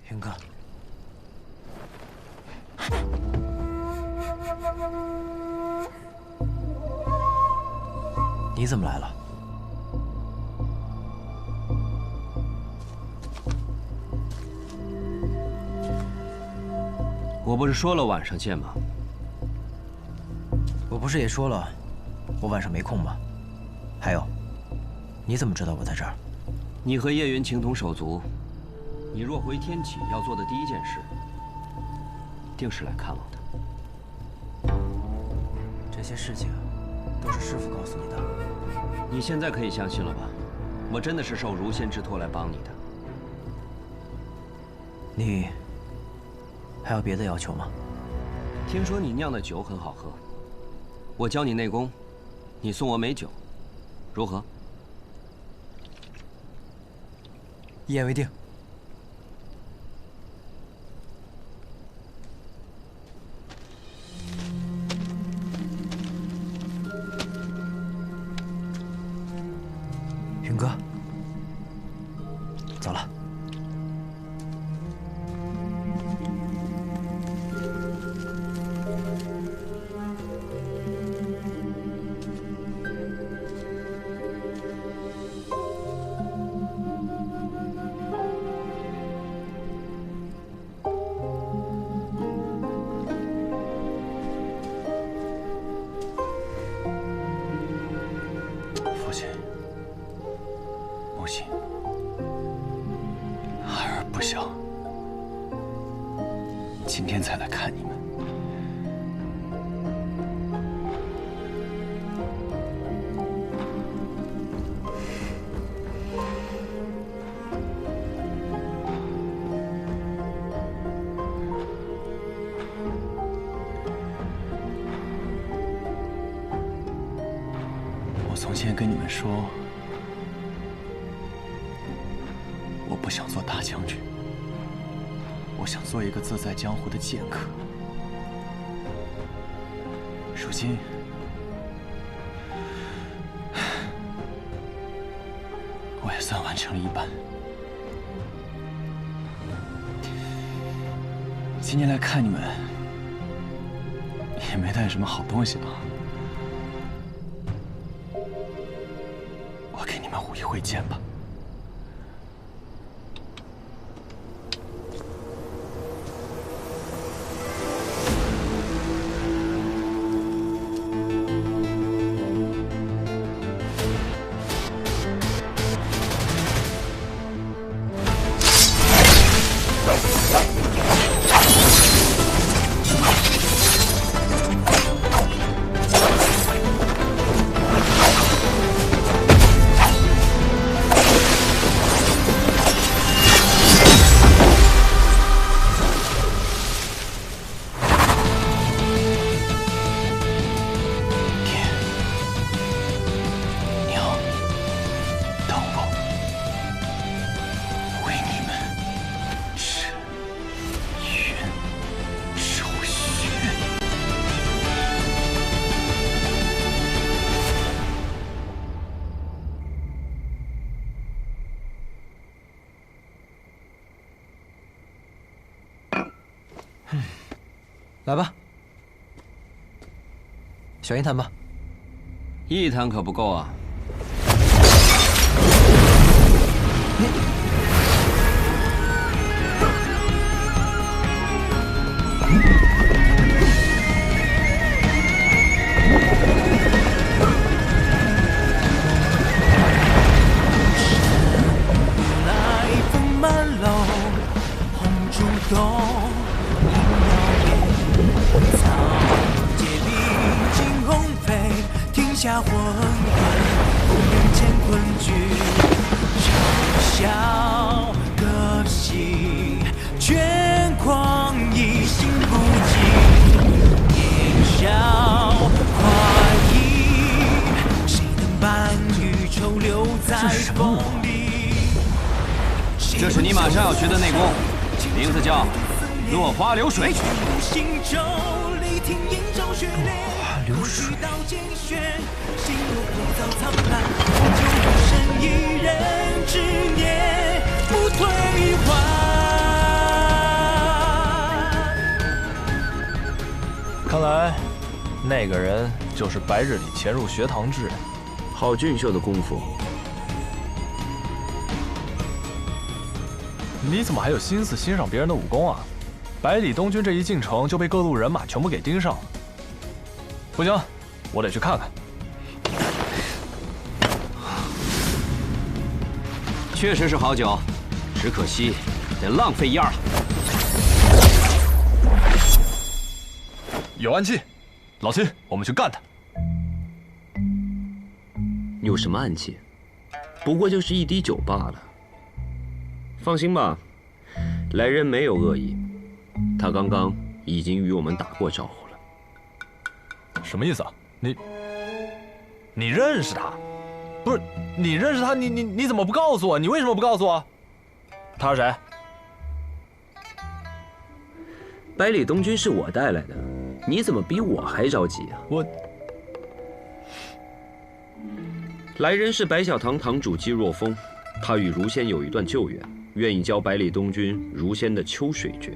云哥，你怎么来了？我不是说了晚上见吗？我不是也说了，我晚上没空吗？还有，你怎么知道我在这儿？你和叶云情同手足。 你若回天启，要做的第一件事，定是来看望他。这些事情都是师父告诉你的。你现在可以相信了吧？我真的是受如仙之托来帮你的。你还有别的要求吗？听说你酿的酒很好喝，我教你内功，你送我美酒，如何？一言为定。 云哥，走了。父亲。 母亲，孩儿不想今天才来看你们。我从前跟你们说。 我不想做大将军，我想做一个自在江湖的剑客。如今，我也算完成了一半。今天来看你们，也没带什么好东西啊。我给你们舞一会剑吧。来吧，选一坛吧。一坛可不够啊。下昏昏，人间困局，嘲笑歌戏，倦狂一心不羁，年少快意，谁能把余愁留在风里？这是你马上要学的内功，名字叫落花流水。落花流水。心如枯燥苍烂，终究一生一人执念不退还。看来，那个人就是白日里潜入学堂之人。好俊秀的功夫，你怎么还有心思欣赏别人的武功啊？百里东军这一进城就被各路人马全部给盯上了。不行，我得去看看。确实是好酒，只可惜得浪费一二了。有暗器，老秦，我们去干他。有什么暗器？不过就是一滴酒罢了。放心吧，来人没有恶意，他刚刚已经与我们打过招呼了。什么意思啊？你认识他？不是，你认识他？你怎么不告诉我？你为什么不告诉我？他是谁？百里东军是我带来的，你怎么比我还着急啊？来人是白小堂堂主姬若风，他与如仙有一段旧缘，愿意教百里东军如仙的秋水诀。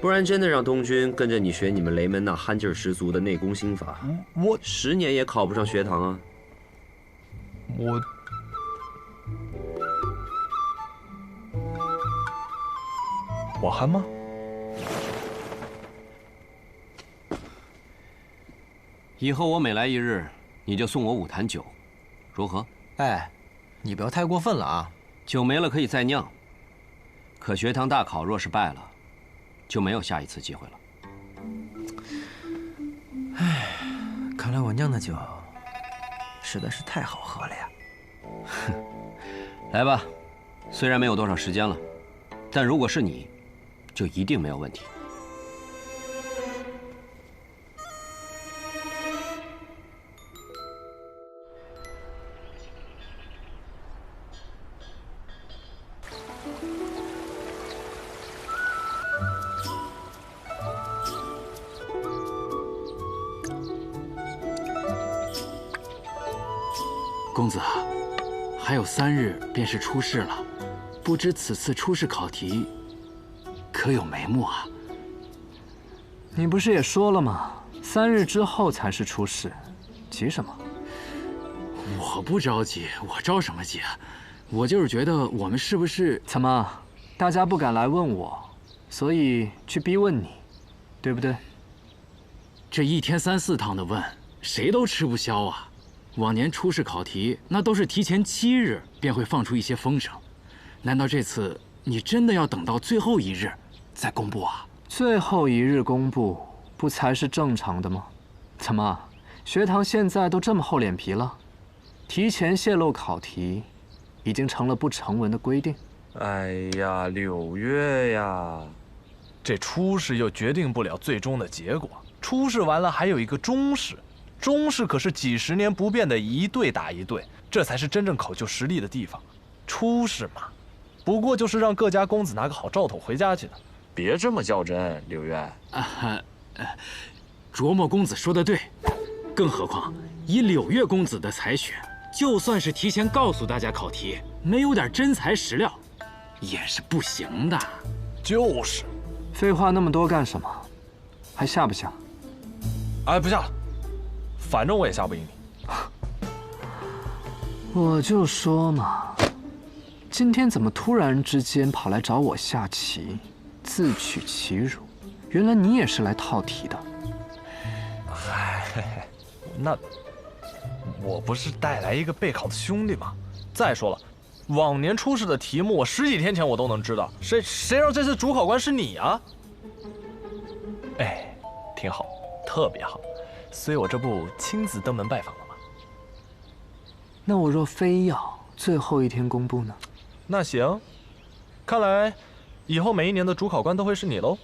不然真的让东军跟着你学你们雷门那憨劲儿十足的内功心法，我10年也考不上学堂啊！我憨吗？以后我每来一日，你就送我5坛酒，如何？哎，你不要太过分了啊！酒没了可以再酿，可学堂大考若是败了，就没有下一次机会了。唉，看来我酿的酒实在是太好喝了呀！来吧，虽然没有多少时间了，但如果是你，就一定没有问题。公子，还有3日便是出试了，不知此次出试考题可有眉目啊？你不是也说了吗？3日之后才是出试，急什么？我不着急，我着什么急啊？我就是觉得我们是不是……怎么，大家不敢来问我，所以去逼问你，对不对？这1天3、4趟的问，谁都吃不消啊。往年出试考题，那都是提前7日便会放出一些风声，难道这次你真的要等到最后1日再公布啊？最后1日公布，不才是正常的吗？怎么，学堂现在都这么厚脸皮了？提前泄露考题，已经成了不成文的规定。哎呀，6月呀，这初试又决定不了最终的结果，初试完了还有一个中试。中试可是几10年不变的1队打1队，这才是真正考究实力的地方。初试嘛，不过就是让各家公子拿个好兆头回家去的。别这么较真，6月。琢磨公子说的对，更何况以6月公子的才学，就算是提前告诉大家考题，没有点真材实料，也是不行的。就是，废话那么多干什么？还下不下？哎，不下了，反正我也下不赢你。我就说嘛，今天怎么突然之间跑来找我下棋，自取其辱？原来你也是来套题的。嗨，那我不是带来一个备考的兄弟吗？再说了，往年出试的题目，我10几天前我都能知道。谁让这次主考官是你啊？哎，挺好，特别好，所以我这不亲自登门拜访了吗？那我若非要最后一天公布呢？那行，看来以后每一年的主考官都会是你喽。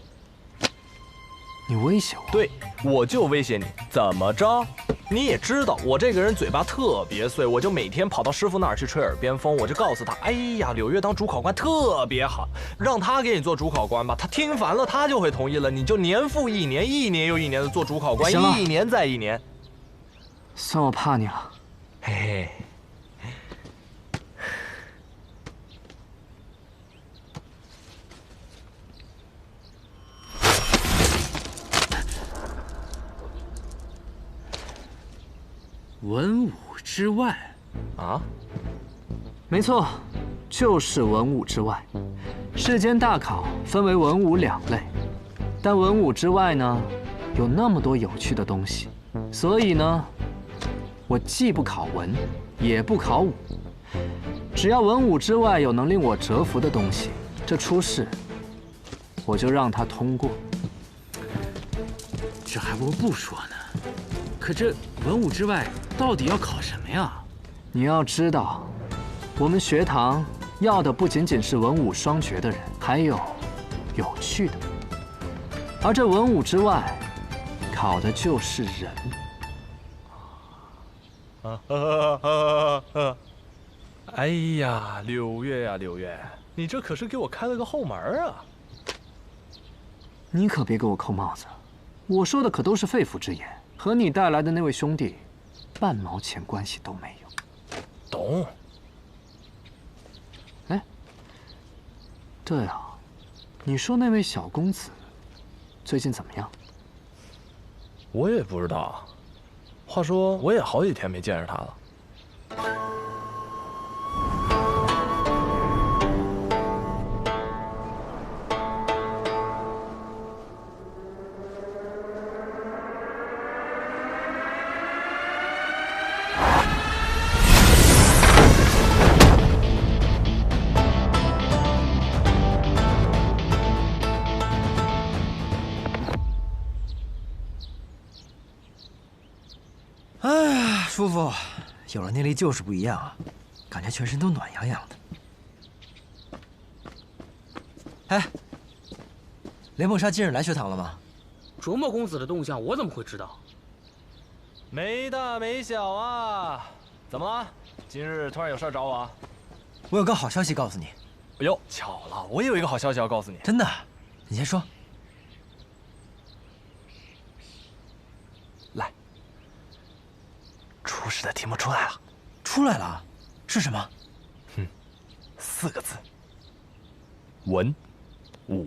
你威胁我？对，我就威胁你，怎么着？你也知道我这个人嘴巴特别碎，我就每天跑到师傅那儿去吹耳边风，我就告诉他，哎呀，柳月当主考官特别好，让他给你做主考官吧。他听烦了，他就会同意了，你就年复一年，一年又一年的做主考官，一年再一年。算我怕你了。嘿嘿。文武之外，啊？没错，就是文武之外。世间大考分为文武2类，但文武之外呢，有那么多有趣的东西，所以呢，我既不考文，也不考武。只要文武之外有能令我折服的东西，这初试我就让他通过。这还不说呢。可这文武之外到底要考什么呀？你要知道，我们学堂要的不仅仅是文武双绝的人，还有有趣的。而这文武之外，考的就是人。哎呀，柳月呀，柳月，你这可是给我开了个后门啊！你可别给我扣帽子，我说的可都是肺腑之言，和你带来的那位兄弟半毛钱关系都没有。懂。哎，对啊，你说那位小公子最近怎么样？我也不知道。话说，我也好几天没见着他了。舒服，有了内力就是不一样啊，感觉全身都暖洋洋的。哎，连梦莎今日来学堂了吗？卓墨公子的动向我怎么会知道？没大没小啊！怎么了？今日突然有事找我啊？我有个好消息告诉你。哎呦，巧了，我也有一个好消息要告诉你。真的？你先说。来，初试的题目出来了。出来了？是什么？4个字：文武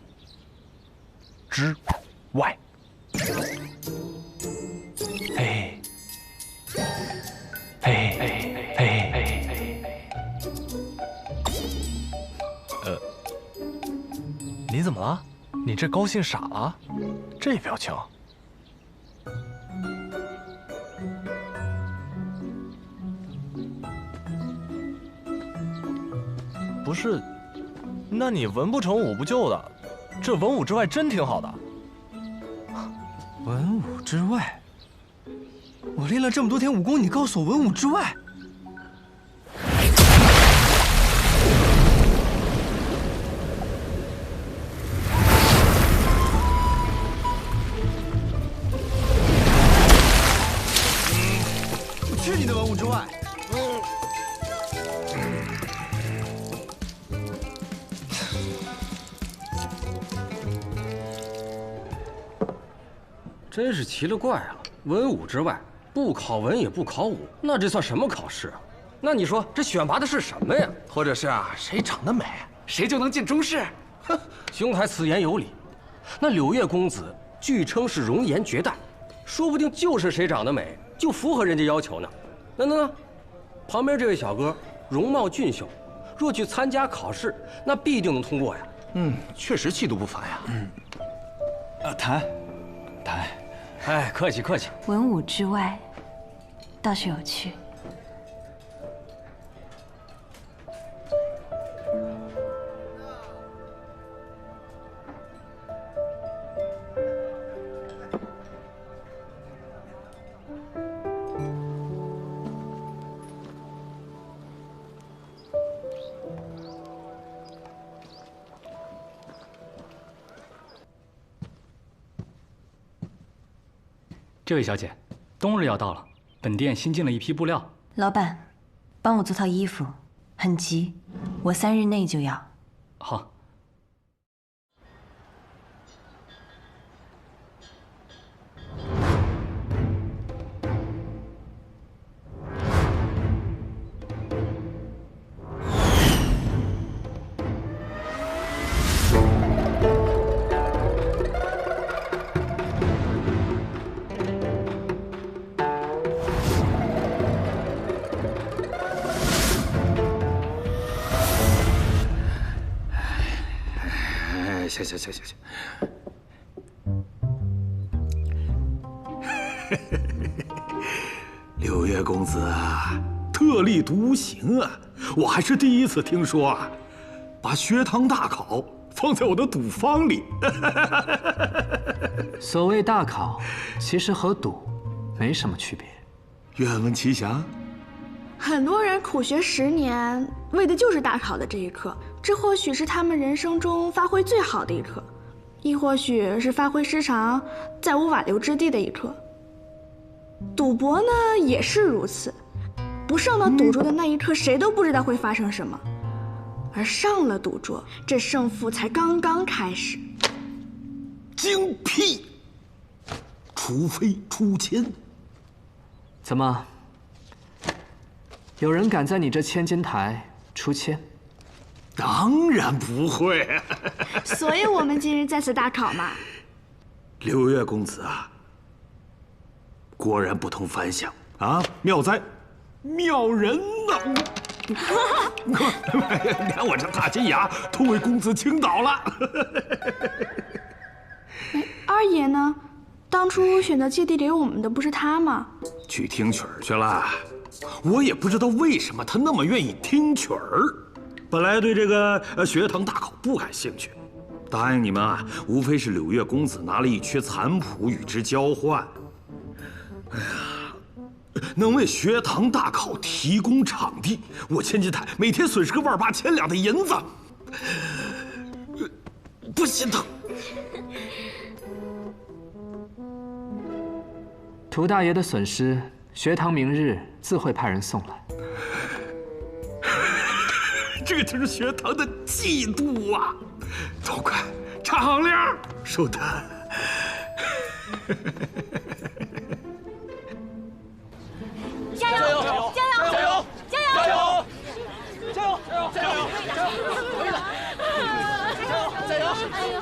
之外。嘿，嘿，嘿，嘿，你怎么了？你这高兴傻了？这表情。不是，那你文不成武不就的，这文武之外真挺好的。文武之外？我练了这么多天武功，你告诉我文武之外？去你的文武之外！真是奇了怪了，文武之外，不考文也不考武，那这算什么考试啊？那你说这选拔的是什么呀？或者是谁长得美，谁就能进中试？哼，兄台此言有理。那柳月公子据称是容颜绝代，说不定就是谁长得美，就符合人家要求呢。那，旁边这位小哥容貌俊秀，若去参加考试，那必定能通过呀。确实气度不凡呀。谈。哎，客气。文武之外，倒是有趣。这位小姐，冬日要到了，本店新进了一批布料。老板，帮我做套衣服，很急，我3日内就要。好。行。六月公子啊，特立独行啊！我还是第一次听说啊，把学堂大考放在我的赌坊里。所谓大考，其实和赌没什么区别。愿闻其详。很多人苦学10年，为的就是大考的这一刻。这或许是他们人生中发挥最好的一刻，亦或许是发挥失常，再无挽留之地的一刻。赌博呢，也是如此。不上到赌桌的那一刻，谁都不知道会发生什么；而上了赌桌，这胜负才刚刚开始。精辟！除非出千。怎么？有人敢在你这千金台出千？当然不会。所以我们今日在此大考嘛。六月公子啊，果然不同凡响啊！妙哉，妙人呐！你看我这大金牙都为公子倾倒了。二爷呢？当初选择借地给我们的不是他吗？去听曲儿去了。我也不知道为什么他那么愿意听曲儿。本来对这个学堂大考不感兴趣，答应你们啊，无非是柳月公子拿了一阙残谱与之交换。哎呀，能为学堂大考提供场地，我千金台每天损失个1.8千两的银子，不心疼。涂大爷的损失，学堂明日自会派人送来。这就是学堂的嫉妒啊！都快敞亮收摊。加油！加油！加油！加油！加油！加油！加油！加油！可以了！加油！哎呦！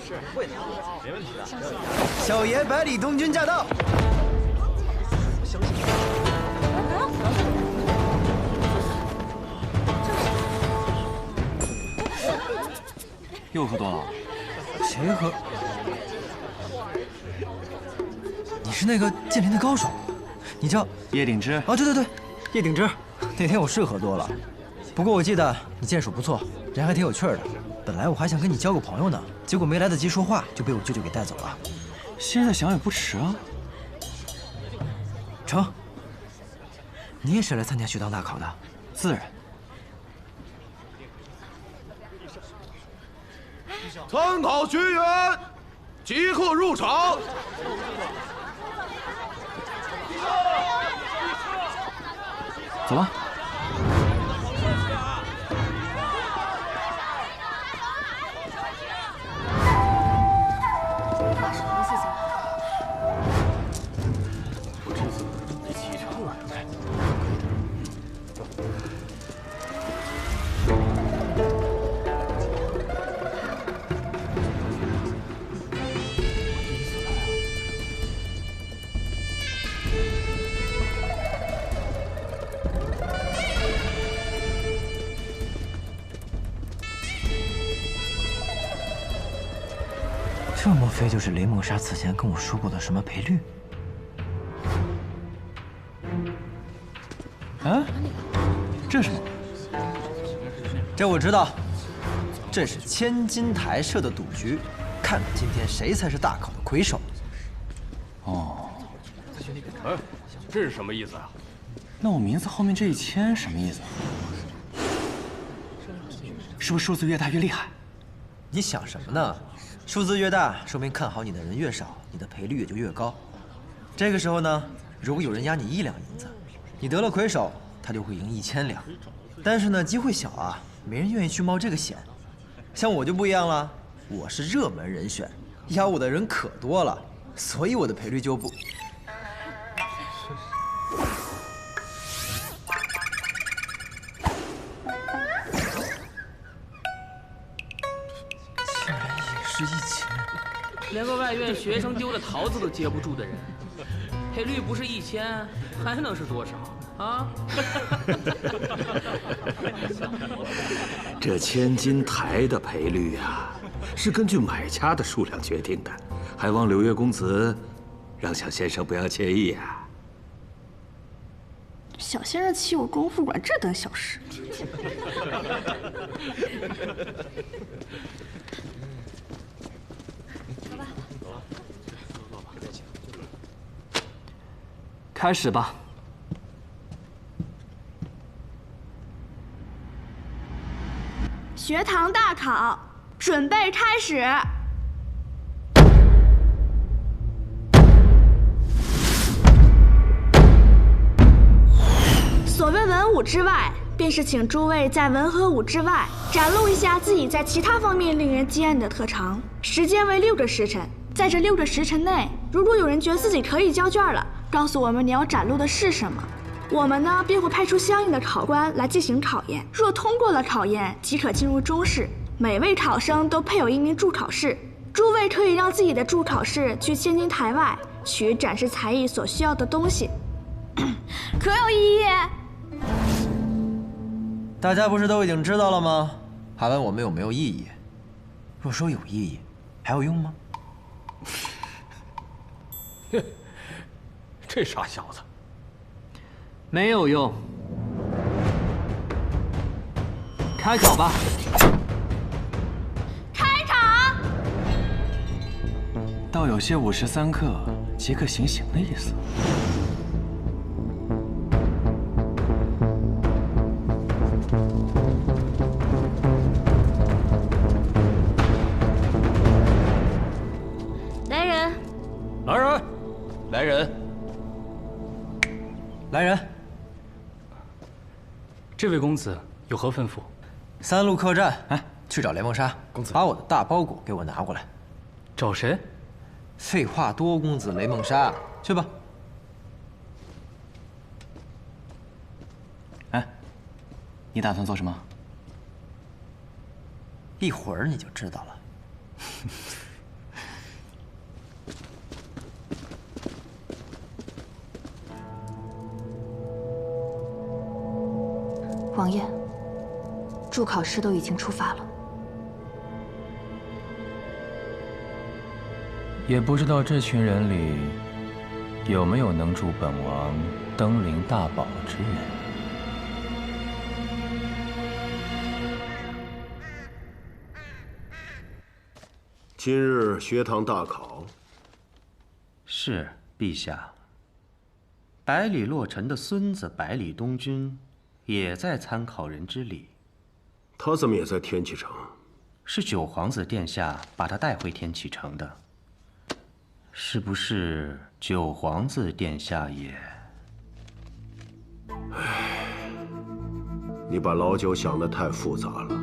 是会的，没问题的。小爷百里东军驾到！又喝多了？谁喝？你是那个剑林的高手，你叫叶鼎之。哦，对，叶鼎之。那天我是喝多了，不过我记得你剑术不错，人还挺有趣的。本来我还想跟你交个朋友呢，结果没来得及说话，就被我舅舅给带走了。现在想也不迟啊。成，你也是来参加学堂大考的？自然。参考学员即刻入场。走吧。我这次得骑车了。这莫非就是雷梦莎此前跟我说过的什么赔率？啊？这是什么？这我知道，这是千金台设的赌局，看看今天谁才是大考的魁首。哦，哎，这是什么意思啊？那我名字后面这1000什么意思？是不是数字越大越厉害？你想什么呢？数字越大，说明看好你的人越少，你的赔率也就越高。这个时候呢，如果有人押你1两银子，你得了魁首，他就会赢1000两。但是呢，机会小啊，没人愿意去冒这个险。像我就不一样了，我是热门人选，押我的人可多了，所以我的赔率就不。竟然也是1000。连个外院学生丢的桃子都接不住的人，赔率不是1000，还能是多少啊？这千金台的赔率呀，是根据买家的数量决定的，还望柳月公子让小先生不要介意啊。小先生欺我功夫馆这等小事。开始吧。学堂大考，准备开始。所谓文武之外，便是请诸位在文和武之外展露一下自己在其他方面令人惊艳的特长。时间为6个时辰，在这6个时辰内，如果有人觉得自己可以交卷了，告诉我们你要展露的是什么，我们呢便会派出相应的考官来进行考验。若通过了考验，即可进入中试。每位考生都配有1名助考士，诸位可以让自己的助考士去千金台外取展示才艺所需要的东西，可有异议？大家不是都已经知道了吗？还问我们有没有异议？若说有异议，还有用吗？这傻小子，没有用。开考吧。开场。倒有些5时3刻即刻行刑的意思。来人！来人！来人！来人！这位公子有何吩咐？3路客栈，哎，去找雷梦莎，公子，把我的大包裹给我拿过来。找谁？废话多公子雷梦莎，去吧。哎，你打算做什么？一会儿你就知道了。王爷，助考师都已经出发了。也不知道这群人里有没有能助本王登临大宝之人。今日学堂大考。是陛下。百里洛尘的孙子百里东君也在参考人之里。他怎么也在天启城？是九皇子殿下把他带回天启城的。是不是九皇子殿下也？唉，你把老九想得太复杂了。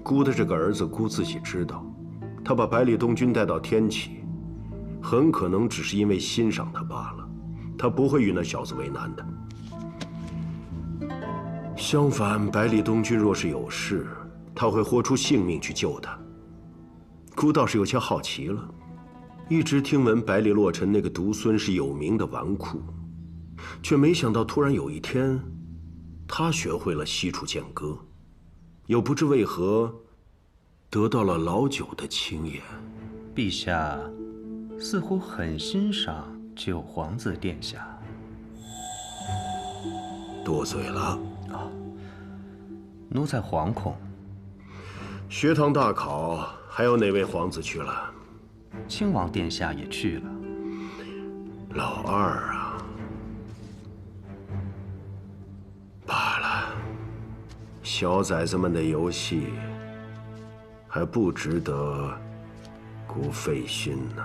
姑的这个儿子，姑自己知道，他把百里东君带到天启，很可能只是因为欣赏他罢了。他不会与那小子为难的。相反，百里东君若是有事，他会豁出性命去救他。姑倒是有些好奇了，一直听闻百里洛尘那个独孙是有名的纨绔，却没想到突然有一天，他学会了西楚剑歌，又不知为何得到了老九的青眼。陛下似乎很欣赏九皇子殿下。多嘴了。奴才惶恐。学堂大考还有哪位皇子去了？亲王殿下也去了。老二啊，罢了，小崽子们的游戏还不值得孤费心呢。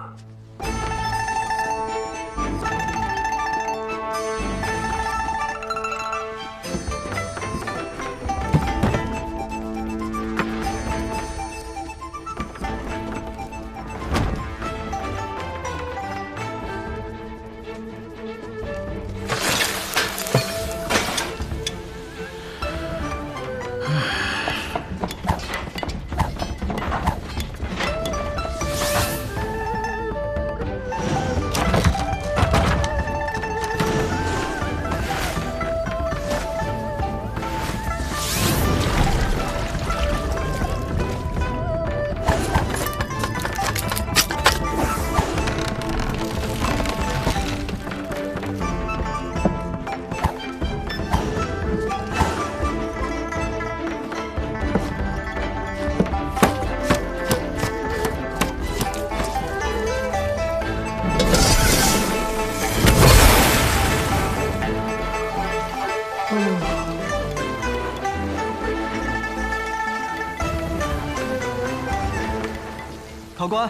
考官，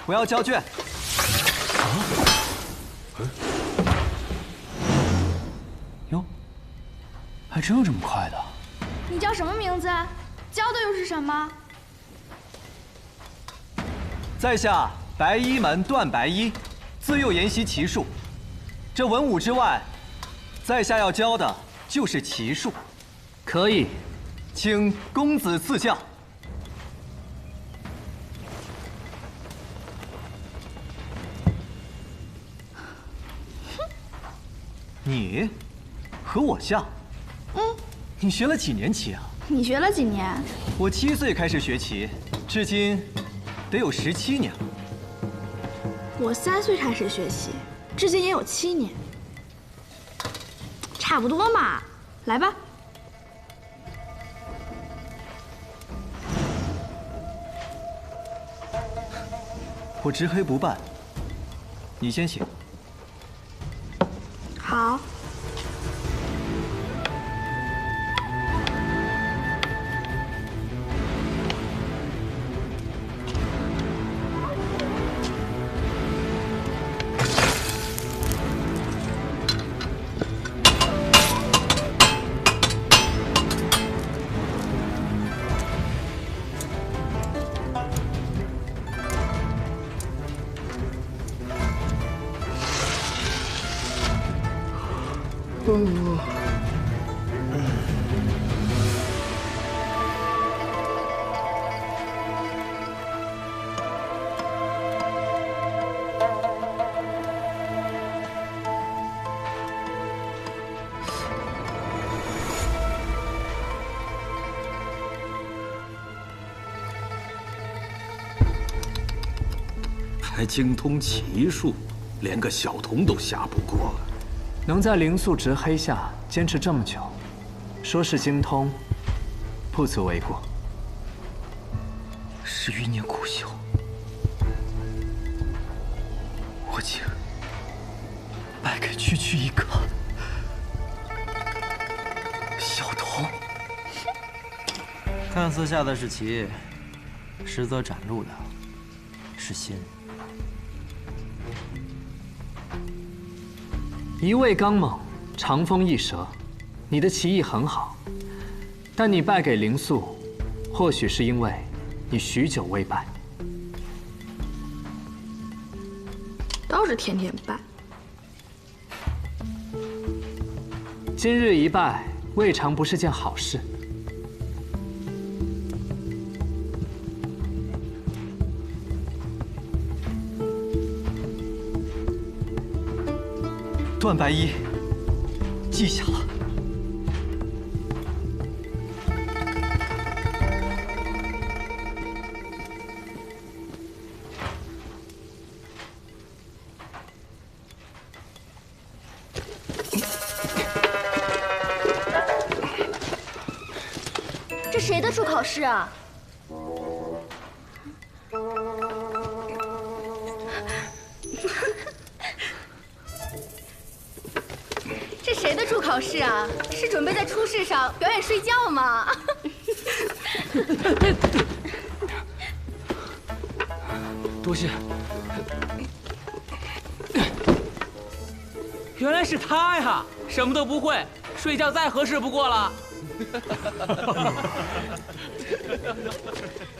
我要交卷。哟，还真有这么快的？你叫什么名字？教的又是什么？在下白衣门段白衣，自幼研习骑术。这文武之外，在下要教的就是骑术。可以，请公子赐教。你和我像。你学了几年棋啊？你学了几年？我7岁开始学棋，至今得有17年了。我3岁开始学习，至今也有7年，差不多嘛。来吧。我执黑不办，你先请。好。还精通骑术，连个小童都下不过。能在灵素执黑下坚持这么久，说是精通，不足为过。10余年苦修，我竟败给区区一个小童。看似下的是棋，实则展露的是心。一味刚猛，长风一蛇，你的棋艺很好，但你败给灵素，或许是因为你许久未败。倒是天天败。今日一败，未尝不是件好事。段白衣，记下了。谁的助考室啊？这谁的助考室啊？是准备在初试上表演睡觉吗？多谢。原来是他呀，什么都不会，睡觉再合适不过了。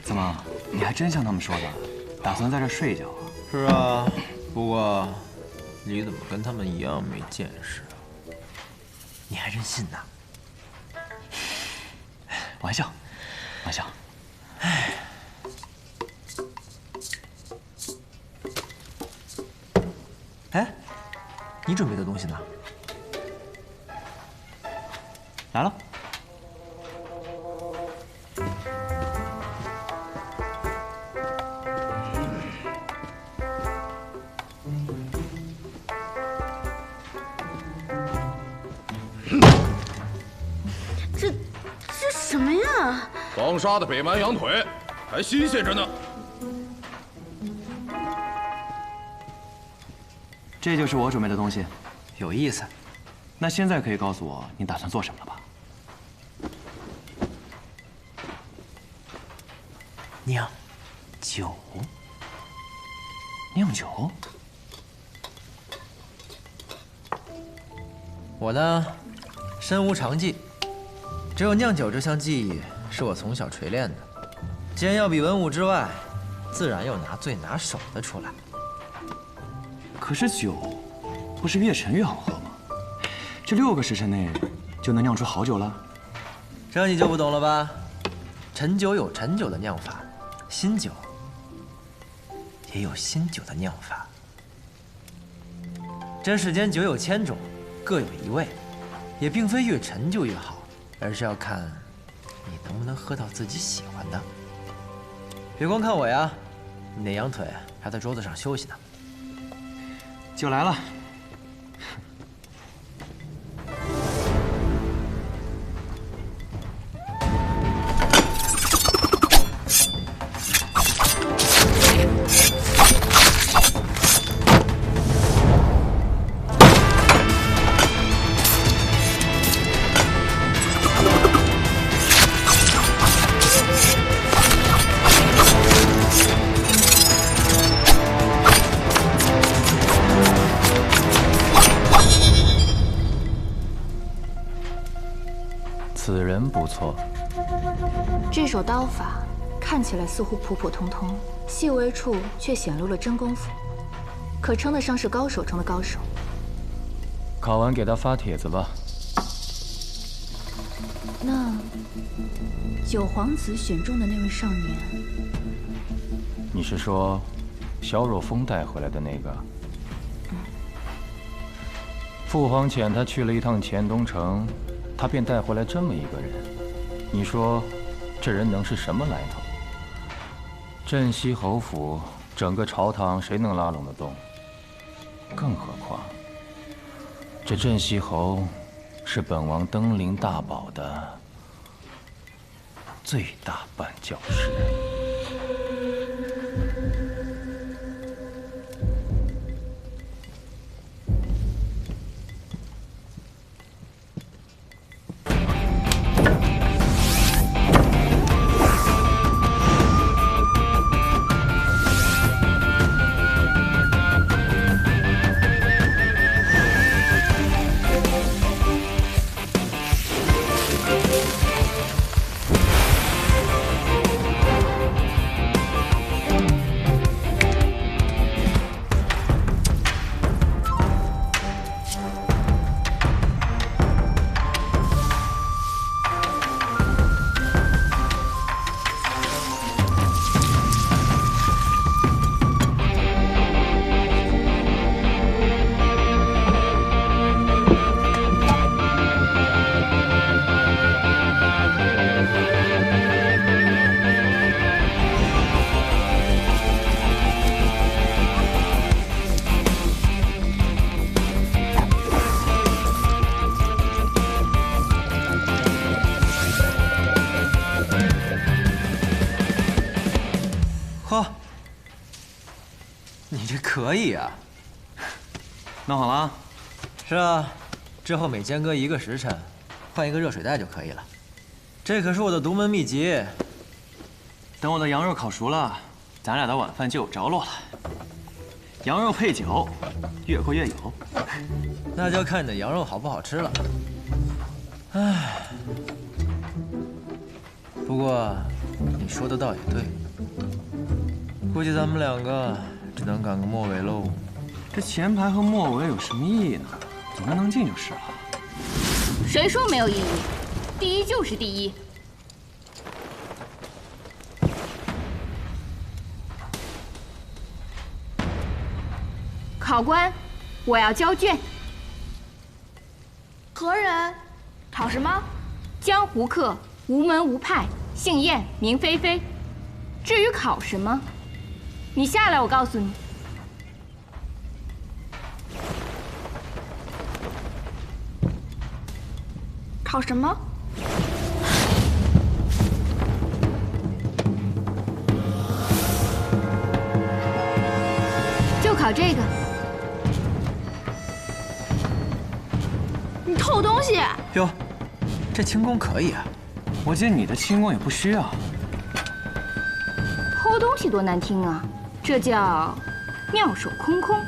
怎么，你还真像他们说的，打算在这睡一觉啊？是啊，不过你怎么跟他们一样没见识啊？你还真信呐？玩笑，玩笑。哎，你准备的东西呢？来了。这什么呀？刚杀的北蛮羊腿，还新鲜着呢。这就是我准备的东西，有意思。那现在可以告诉我你打算做什么了吧？酿酒。酿酒？我呢，身无长技，只有酿酒这项技艺是我从小锤炼的。既然要比文武之外，自然要拿最拿手的出来。可是酒不是越陈越好喝吗？这6个时辰内就能酿出好酒了？这你就不懂了吧？陈酒有陈酒的酿法，新酒也有新酒的酿法。这世间酒有千种，各有一味，也并非越陈就越好，而是要看你能不能喝到自己喜欢的。别光看我呀，你那羊腿还在桌子上休息呢。酒来了。此人不错。这手刀法看起来似乎普普通通，细微处却显露了真功夫，可称得上是高手中的高手。考完给他发帖子吧。那九皇子选中的那位少年，你是说萧若风带回来的那个？父皇遣他去了一趟黔东城，他便带回来这么一个人。你说这人能是什么来头？镇西侯府整个朝堂谁能拉拢得动？更何况这镇西侯是本王登临大宝的最大绊脚石。嚯，你这可以啊！弄好了？是啊，之后每间隔1个时辰，换一个热水袋就可以了。这可是我的独门秘籍。等我的羊肉烤熟了，咱俩的晚饭就有着落了。羊肉配酒，越过越有。那就要看你的羊肉好不好吃了。唉，不过你说的倒也对，估计咱们2个只能赶个末尾喽。这前排和末尾有什么意义呢？总之能进就是了。谁说没有意义？第一就是第一。考官，我要交卷。何人？考什么？江湖客，无门无派，姓燕，名菲菲。至于考什么，你下来，我告诉你。考什么？就考这个。你偷东西！哟，这轻功可以啊。我见你的轻功也不虚啊。偷东西多难听啊，这叫妙手空空。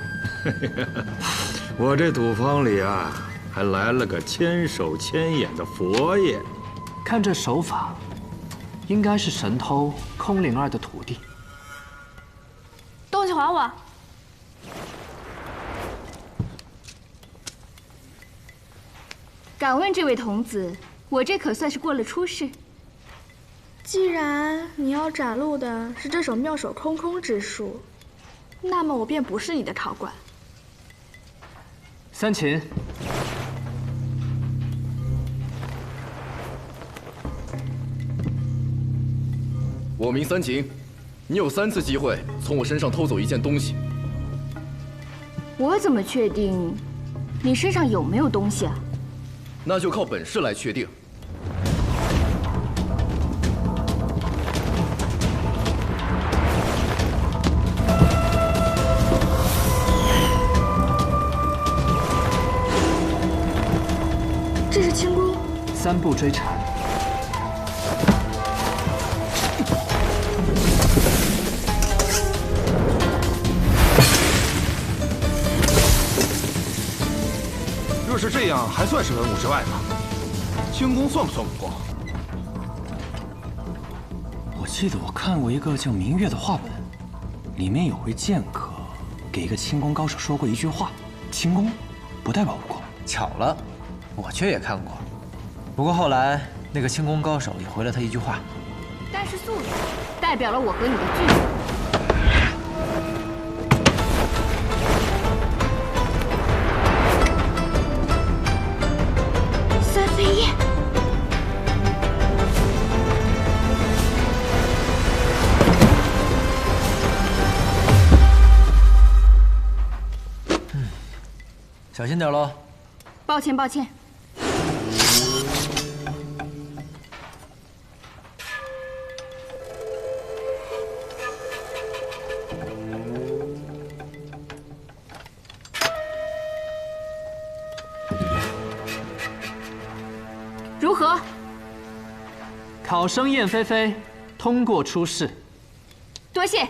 我这赌坊里啊，还来了个千手千眼的佛爷。看这手法，应该是神偷空灵儿的徒弟。东西还我！敢问这位童子，我这可算是过了初试。既然你要展露的是这手妙手空空之术，那么我便不是你的考官。三秦，我名三秦，你有3次机会从我身上偷走一件东西。我怎么确定你身上有没有东西啊？那就靠本事来确定。这是轻功，3步追缠。若是这样，还算是文武之外吗？轻功算不算武功？我记得我看过一个叫《明月》的画本，里面有位剑客给一个轻功高手说过一句话：轻功不代表武功。巧了，我却也看过。不过后来那个轻功高手也回了他一句话：但是速度代表了我和你的距离。三飞燕。小心点喽。抱歉，抱歉。如何？考生燕菲菲通过初试。多谢。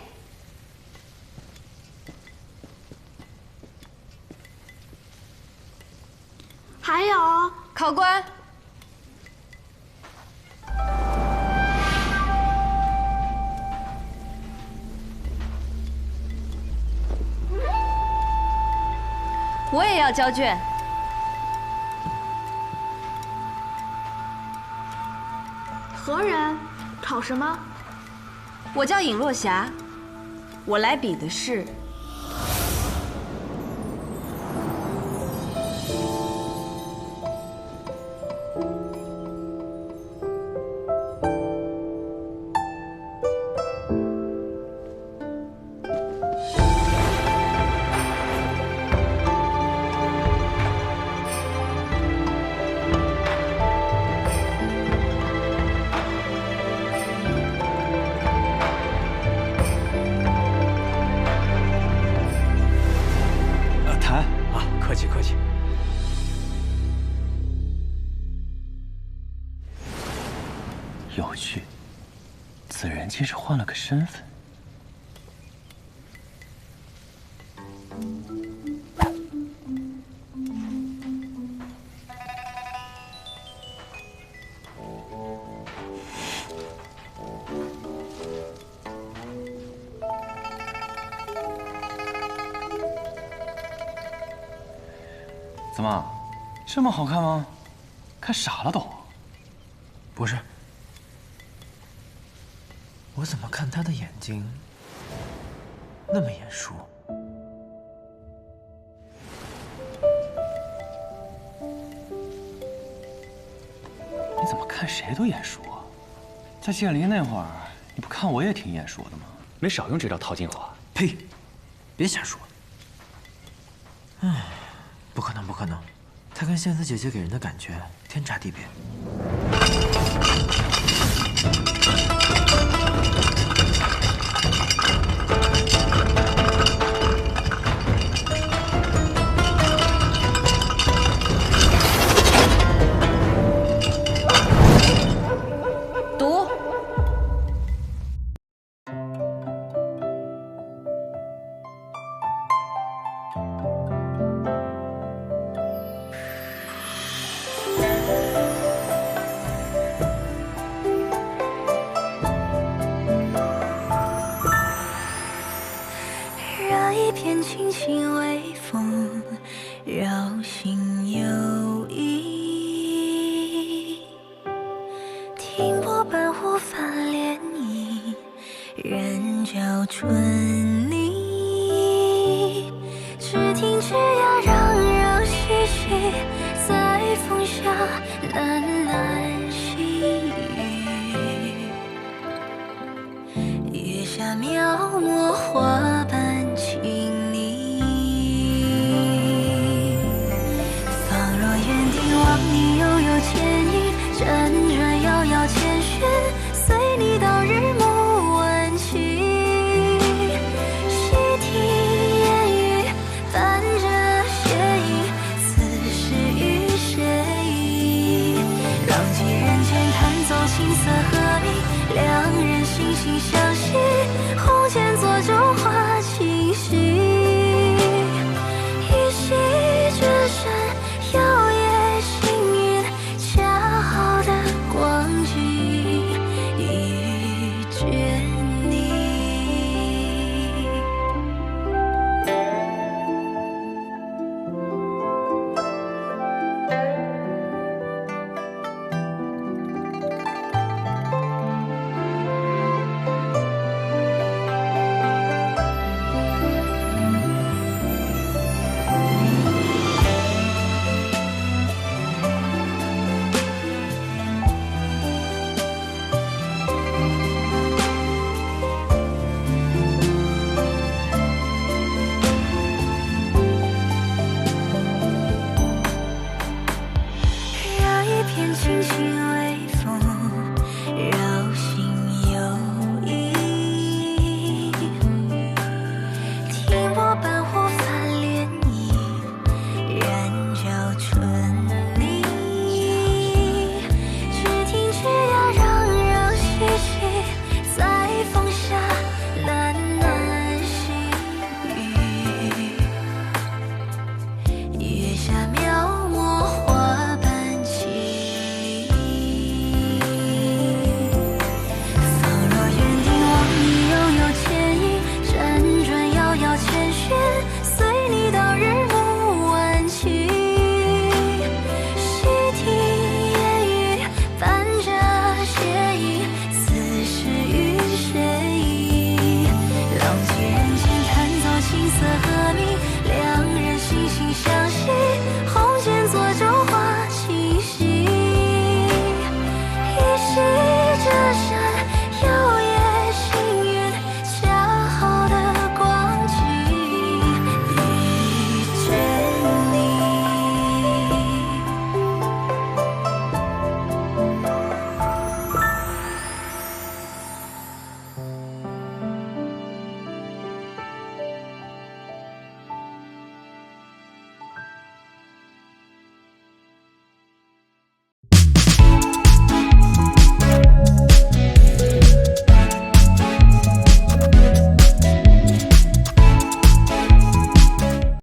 还有，考官，我也要交卷。何人？考什么？我叫尹若霞，我来比的是。客气客气。有趣，此人竟是换了个身份。怎么，这么好看吗？看傻了都。不是，我怎么看他的眼睛那么眼熟？你怎么看谁都眼熟啊？在剑林那会儿，你不看我也挺眼熟的吗？没少用这招套近乎。呸！别瞎说。不可能，不可能，她跟仙子姐姐给人的感觉天差地别。毒。让一片轻轻微风绕心游弋，听波般忽泛涟漪，人教春泥。只听枝桠攘攘嬉戏，在风下喃喃细语。月下描摹花。